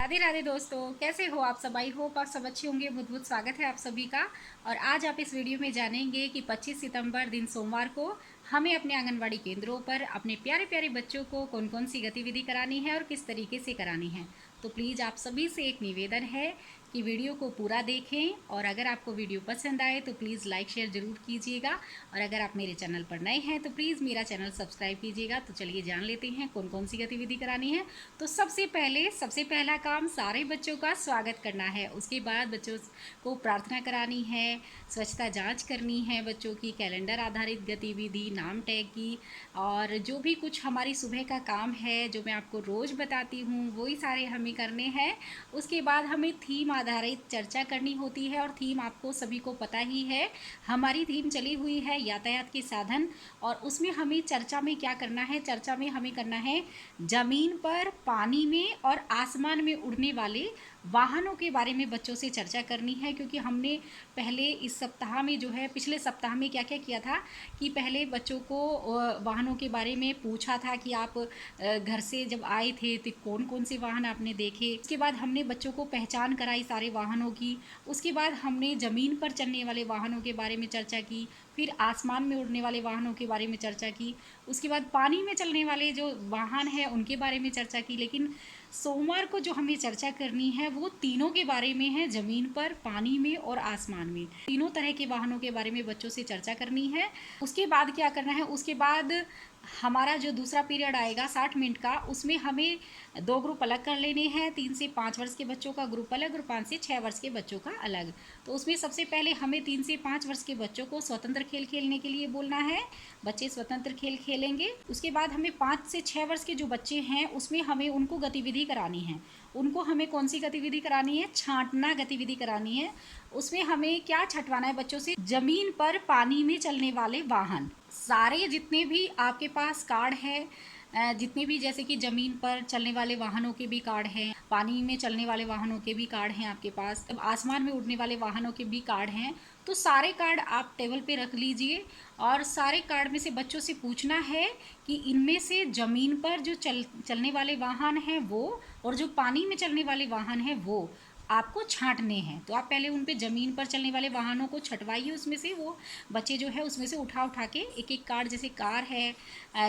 राधे राधे दोस्तों, कैसे हो आप सब। आई होप आप सब अच्छे होंगे। बहुत बहुत स्वागत है आप सभी का। और आज आप इस वीडियो में जानेंगे कि 25 सितंबर दिन सोमवार को हमें अपने आंगनवाड़ी केंद्रों पर अपने प्यारे प्यारे बच्चों को कौन कौन सी गतिविधि करानी है और किस तरीके से करानी है। तो प्लीज़ आप सभी से एक निवेदन है कि वीडियो को पूरा देखें, और अगर आपको वीडियो पसंद आए तो प्लीज़ लाइक शेयर ज़रूर कीजिएगा। और अगर आप मेरे चैनल पर नए हैं तो प्लीज़ मेरा चैनल सब्सक्राइब कीजिएगा। तो चलिए जान लेते हैं कौन कौन सी गतिविधि करानी है। तो सबसे पहला काम सारे बच्चों का स्वागत करना है। उसके बाद बच्चों को प्रार्थना करानी है, स्वच्छता जांच करनी है, बच्चों की कैलेंडर आधारित गतिविधि, नाम टैग की, और जो भी कुछ हमारी सुबह का काम है जो मैं आपको रोज़ बताती हूँ वही सारे हमें करने हैं। उसके बाद हमें थीम आधारित चर्चा करनी होती है, और थीम आपको सभी को पता ही है। हमारी थीम चली हुई है यातायात के साधन, और उसमें हमें चर्चा में क्या करना है, चर्चा में हमें करना है जमीन पर, पानी में और आसमान में उड़ने वाले वाहनों के बारे में बच्चों से चर्चा करनी है। क्योंकि हमने पहले इस सप्ताह में जो है, पिछले सप्ताह में क्या क्या किया था कि पहले बच्चों को वाहनों के बारे में पूछा था कि आप घर से जब आए थे तो कौन कौन से वाहन आपने देखे। उसके बाद हमने बच्चों को पहचान कराई सारे वाहनों की। उसके बाद हमने ज़मीन पर चलने वाले वाहनों के बारे में चर्चा की, फिर आसमान में उड़ने वाले वाहनों के बारे में चर्चा की, उसके बाद पानी में चलने वाले जो वाहन हैं उनके बारे में चर्चा की। लेकिन सोमवार को जो हमें चर्चा करनी है वो तीनों के बारे में है, ज़मीन पर, पानी में और आसमान में। तीनों तरह के वाहनों के बारे में बच्चों से चर्चा करनी है। उसके बाद क्या करना है, उसके बाद हमारा जो दूसरा पीरियड आएगा 60 मिनट का, उसमें हमें दो ग्रुप अलग कर लेने हैं। 3 से 5 वर्ष के बच्चों का ग्रुप अलग और 5 से 6 वर्ष के बच्चों का अलग। तो उसमें सबसे पहले हमें 3 से 5 वर्ष के बच्चों को स्वतंत्र खेल खेलने के लिए बोलना है। बच्चे स्वतंत्र खेल खेलेंगे। उसके बाद हमें 5 से 6 वर्ष के जो बच्चे हैं उसमें हमें उनको गतिविधि करानी है। उनको हमें कौन सी गतिविधि करानी है, छांटना गतिविधि करानी है। उसमें हमें क्या छंटवाना है बच्चों से, जमीन पर पानी में चलने वाले वाहन, सारे जितने भी आपके पास कार्ड है, जितने भी, जैसे कि ज़मीन पर चलने वाले वाहनों के भी कार्ड हैं, पानी में चलने वाले वाहनों के भी कार्ड हैं आपके पास, अब आसमान में उड़ने वाले वाहनों के भी कार्ड हैं। तो सारे कार्ड आप टेबल पे रख लीजिए, और सारे कार्ड में से बच्चों से पूछना है कि इनमें से ज़मीन पर जो चलने वाले वाहन हैं वो, और जो पानी में चलने वाले वाहन हैं वो आपको छांटने हैं। तो आप पहले उन पे ज़मीन पर चलने वाले वाहनों को छंटवाइए। उसमें से वो बच्चे जो है उसमें से उठा उठा के एक एक कार्ड, जैसे कार है,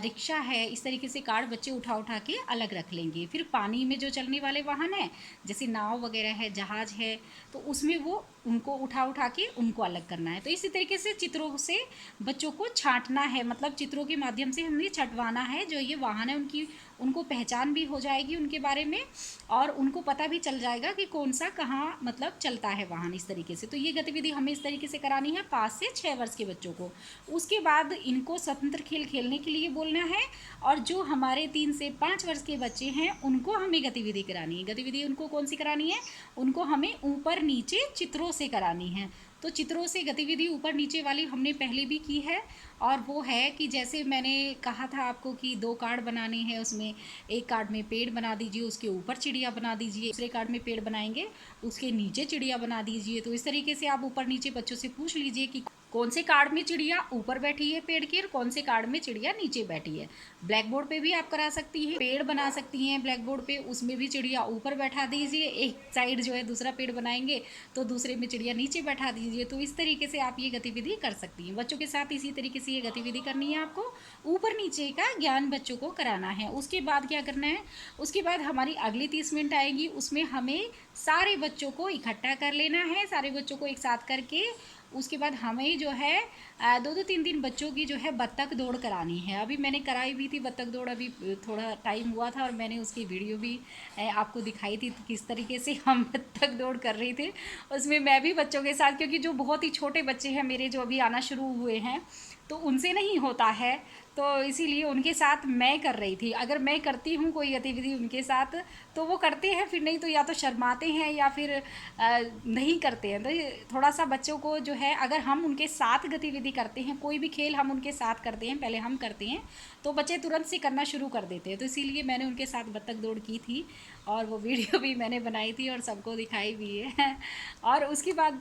रिक्शा है, इस तरीके से कार्ड बच्चे उठा उठा के अलग रख लेंगे। फिर पानी में जो चलने वाले वाहन हैं, जैसे नाव वगैरह है, जहाज है, तो उसमें वो उनको उठा उठा के उनको अलग करना है। तो इसी तरीके से चित्रों से बच्चों को छांटना है, मतलब चित्रों के माध्यम से हमें छंटवाना है। जो ये वाहन है उनकी उनको पहचान भी हो जाएगी उनके बारे में, और उनको पता भी चल जाएगा कि कौन सा कहाँ मतलब चलता है वाहन, इस तरीके से। तो ये गतिविधि हमें इस तरीके से करानी है 5 से 6 वर्ष के बच्चों को। उसके बाद इनको स्वतंत्र खेल खेलने के लिए बोलना है, और जो हमारे 3 से 5 वर्ष के बच्चे हैं उनको हमें गतिविधि करानी है। गतिविधि उनको कौन सी करानी है, उनको हमें ऊपर नीचे चित्रों से करानी है। तो चित्रों से गतिविधि ऊपर नीचे वाली हमने पहले भी की है, और वो है कि जैसे मैंने कहा था आपको कि 2 कार्ड बनाने हैं, उसमें एक कार्ड में पेड़ बना दीजिए, उसके ऊपर चिड़िया बना दीजिए, दूसरे कार्ड में पेड़ बनाएंगे उसके नीचे चिड़िया बना दीजिए। तो इस तरीके से आप ऊपर नीचे बच्चों से पूछ लीजिए कि कौन से कार्ड में चिड़िया ऊपर बैठी है पेड़ के, और कौन से कार्ड में चिड़िया नीचे बैठी है। ब्लैक बोर्ड पे भी आप करा सकती हैं, पेड़ बना सकती हैं ब्लैक बोर्ड पे, उसमें भी चिड़िया ऊपर बैठा दीजिए, एक साइड जो है दूसरा पेड़ बनाएंगे तो दूसरे में चिड़िया नीचे बैठा दीजिए। तो इस तरीके से आप ये गतिविधि कर सकती हैं बच्चों के साथ। इसी तरीके से ये गतिविधि करनी है आपको, ऊपर नीचे का ज्ञान बच्चों को कराना है। उसके बाद क्या करना है, उसके बाद हमारी अगली 30 मिनट आएगी, उसमें हमें सारे बच्चों को इकट्ठा कर लेना है, सारे बच्चों को एक साथ करके उसके बाद हमें जो है 2-2 3 बच्चों की जो है बत्तख दौड़ करानी है। अभी मैंने कराई भी थी बत्तख दौड़, अभी थोड़ा टाइम हुआ था और मैंने उसकी वीडियो भी आपको दिखाई थी किस तरीके से हम बत्तख दौड़ कर रहे थे। उसमें मैं भी बच्चों के साथ, क्योंकि जो बहुत ही छोटे बच्चे हैं मेरे जो अभी आना शुरू हुए हैं तो उनसे नहीं होता है, तो इसीलिए उनके साथ मैं कर रही थी। अगर मैं करती हूँ कोई गतिविधि उनके साथ तो वो करते हैं, फिर नहीं तो या तो शर्माते हैं या फिर नहीं करते हैं। तो थोड़ा सा बच्चों को जो है, अगर हम उनके साथ गतिविधि करते हैं, कोई भी खेल हम उनके साथ करते हैं, पहले हम करते हैं तो बच्चे तुरंत से करना शुरू कर देते हैं। तो इसीलिए मैंने उनके साथ बत्तख दौड़ की थी। और वो वीडियो भी मैंने बनाई थी और सबको दिखाई भी है। और उसके बाद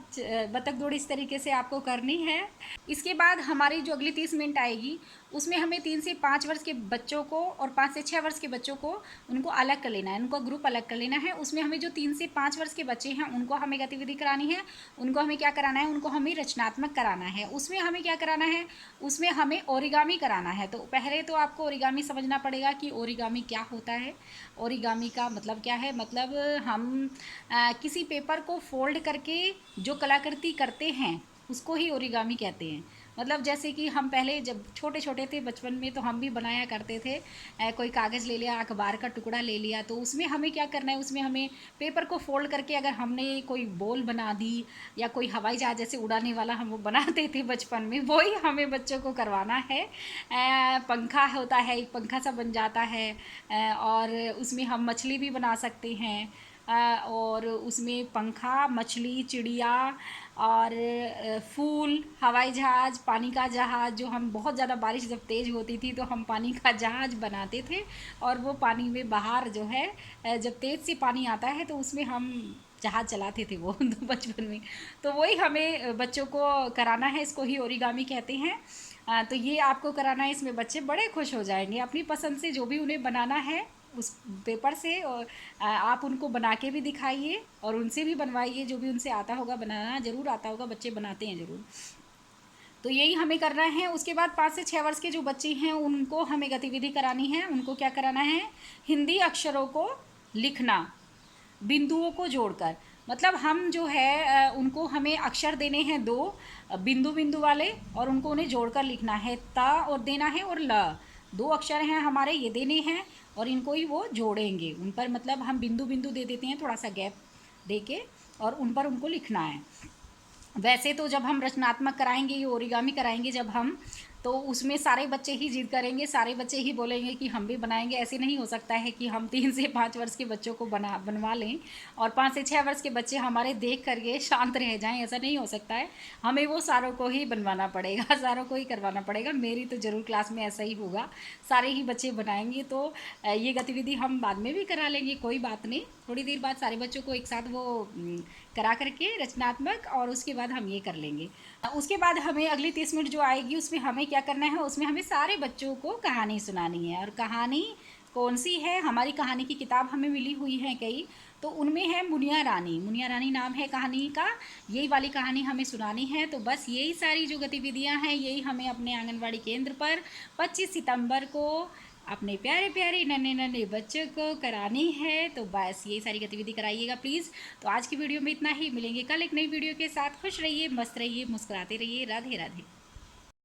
बतख दौड़ इस तरीके से आपको करनी है। इसके बाद हमारी जो अगली 30 मिनट आएगी उसमें हमें 3 से 5 वर्ष के बच्चों को और 5 से 6 वर्ष के बच्चों को उनको अलग कर लेना है, उनको ग्रुप अलग कर लेना है। उसमें हमें जो 3 से 5 वर्ष के बच्चे हैं उनको हमें गतिविधि करानी है। उनको हमें क्या कराना है, उनको हमें रचनात्मक कराना है। उसमें हमें क्या कराना है, उसमें हमें ओरिगामी कराना है। तो पहले तो आपको ओरिगामी समझना पड़ेगा कि ओरिगामी क्या होता है। ओरिगामी का मतलब क्या है, मतलब हम किसी पेपर को फोल्ड करके जो कलाकृति करते हैं उसको ही ओरिगामी कहते हैं। मतलब जैसे कि हम पहले जब छोटे छोटे थे बचपन में तो हम भी बनाया करते थे। कोई कागज़ ले लिया, अखबार का टुकड़ा ले लिया, तो उसमें हमें क्या करना है, उसमें हमें पेपर को फोल्ड करके अगर हमने कोई बॉल बना दी या कोई हवाई जहाज़ जैसे उड़ाने वाला हम वो बनाते थे बचपन में, वही हमें बच्चों को करवाना है। पंखा होता है, एक पंखा सा बन जाता है। और उसमें हम मछली भी बना सकते हैं। और उसमें पंखा, मछली, चिड़िया और फूल, हवाई जहाज़, पानी का जहाज़, जो हम बहुत ज़्यादा बारिश जब तेज़ होती थी तो हम पानी का जहाज़ बनाते थे। और वो पानी में बाहर जो है जब तेज़ से पानी आता है तो उसमें हम जहाज़ चलाते थे वो तो बचपन में। तो वही हमें बच्चों को कराना है, इसको ही ओरिगामी कहते हैं। तो ये आपको कराना है, इसमें बच्चे बड़े खुश हो जाएंगे। अपनी पसंद से जो भी उन्हें बनाना है उस पेपर से, और आप उनको बना के भी दिखाइए और उनसे भी बनवाइए। जो भी उनसे आता होगा बनाना, ज़रूर आता होगा, बच्चे बनाते हैं ज़रूर। तो यही हमें करना है। उसके बाद 5 से 6 वर्ष के जो बच्चे हैं उनको हमें गतिविधि करानी है। उनको क्या कराना है, हिंदी अक्षरों को लिखना बिंदुओं को जोड़कर। मतलब हम जो है उनको हमें अक्षर देने हैं 2 बिंदु बिंदु वाले, और उनको उन्हें जोड़कर लिखना है। त और देना है और ल, 2 अक्षर हैं हमारे, ये देने हैं और इनको ही वो जोड़ेंगे। उन पर मतलब हम बिंदु बिंदु दे देते हैं थोड़ा सा गैप दे के, और उन पर उनको लिखना है। वैसे तो जब हम रचनात्मक कराएंगे, ये ओरिगामी कराएंगे जब हम, तो उसमें सारे बच्चे ही जिद करेंगे, सारे बच्चे ही बोलेंगे कि हम भी बनाएंगे। ऐसे नहीं हो सकता है कि हम 3 से 5 वर्ष के बच्चों को बनवा लें और 5 से 6 वर्ष के बच्चे हमारे देख करके शांत रह जाएं। ऐसा नहीं हो सकता है, हमें वो सारों को ही बनवाना पड़ेगा, सारों को ही करवाना पड़ेगा। मेरी तो ज़रूर क्लास में ऐसा ही होगा, सारे ही बच्चे बनाएंगे। तो ये गतिविधि हम बाद में भी करा लेंगे, कोई बात नहीं। थोड़ी देर बाद सारे बच्चों को एक साथ वो करा करके रचनात्मक, और उसके बाद हम ये कर लेंगे। उसके बाद हमें अगली 30 मिनट जो आएगी उसमें हमें क्या करना है, उसमें हमें सारे बच्चों को कहानी सुनानी है। और कहानी कौन सी है, हमारी कहानी की किताब हमें मिली हुई है कई, तो उनमें है मुनिया रानी। मुनिया रानी नाम है कहानी का, यही वाली कहानी हमें सुनानी है। तो बस यही सारी जो गतिविधियां हैं यही हमें अपने आंगनवाड़ी केंद्र पर 25 सितंबर को अपने प्यारे प्यारे नन्हे नन्हे बच्चों को करानी है। तो बस यही सारी गतिविधि कराइएगा प्लीज़। तो आज की वीडियो में इतना ही, मिलेंगे कल एक नई वीडियो के साथ। खुश रहिए, मस्त रहिए, मुस्कुराते रहिए। राधे राधे।